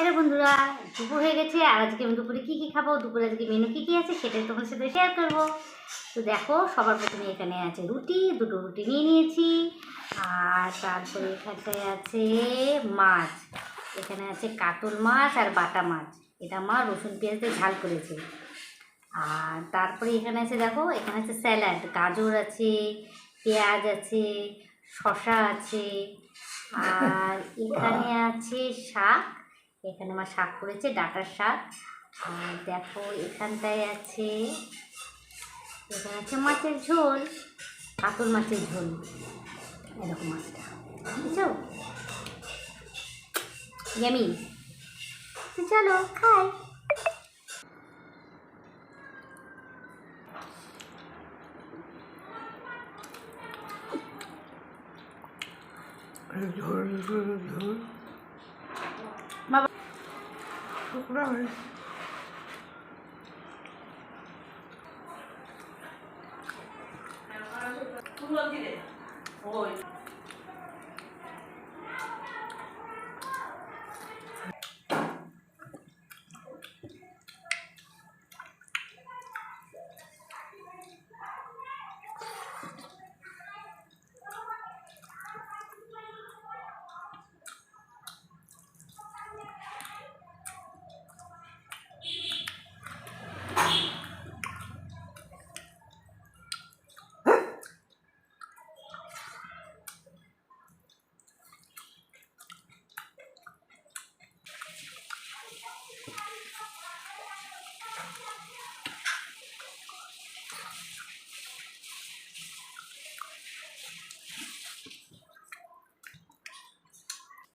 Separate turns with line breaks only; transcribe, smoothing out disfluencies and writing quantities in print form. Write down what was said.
Hello বন্ধুরা, দুপুর হয়ে গেছে আর আজকে আমি দুপুরে কী কী খাবো, দুপুরে আজকে মেনু কী কী আছে সেটাই তোমাদের সাথে শেয়ার করবো। তো দেখো, সবার প্রথমে এখানে আছে রুটি, দুটো রুটি নিয়ে নিয়েছি। আর তারপরে এখানটায় আছে মাছ, এখানে আছে কাতল মাছ আর বাটা মাছ। এটা মা রসুন পেঁয়াজ দিয়ে ঝাল করেছে। আর তারপরে এখানে আছে, দেখো এখানে আছে স্যালাড, গাজর আছে, পেঁয়াজ আছে, শসা আছে। আর এখানে আছে শাক, এখানে আমার শাক করেছে, ডাঁটার শাক। আর দেখো এখানটায় আছে, এখানে আছে মাছের ঝোল, কাতল মাছের ঝোল। এরকম মাছটা বুঝছো, ইয়ামি। তো চলো খাই। বাবা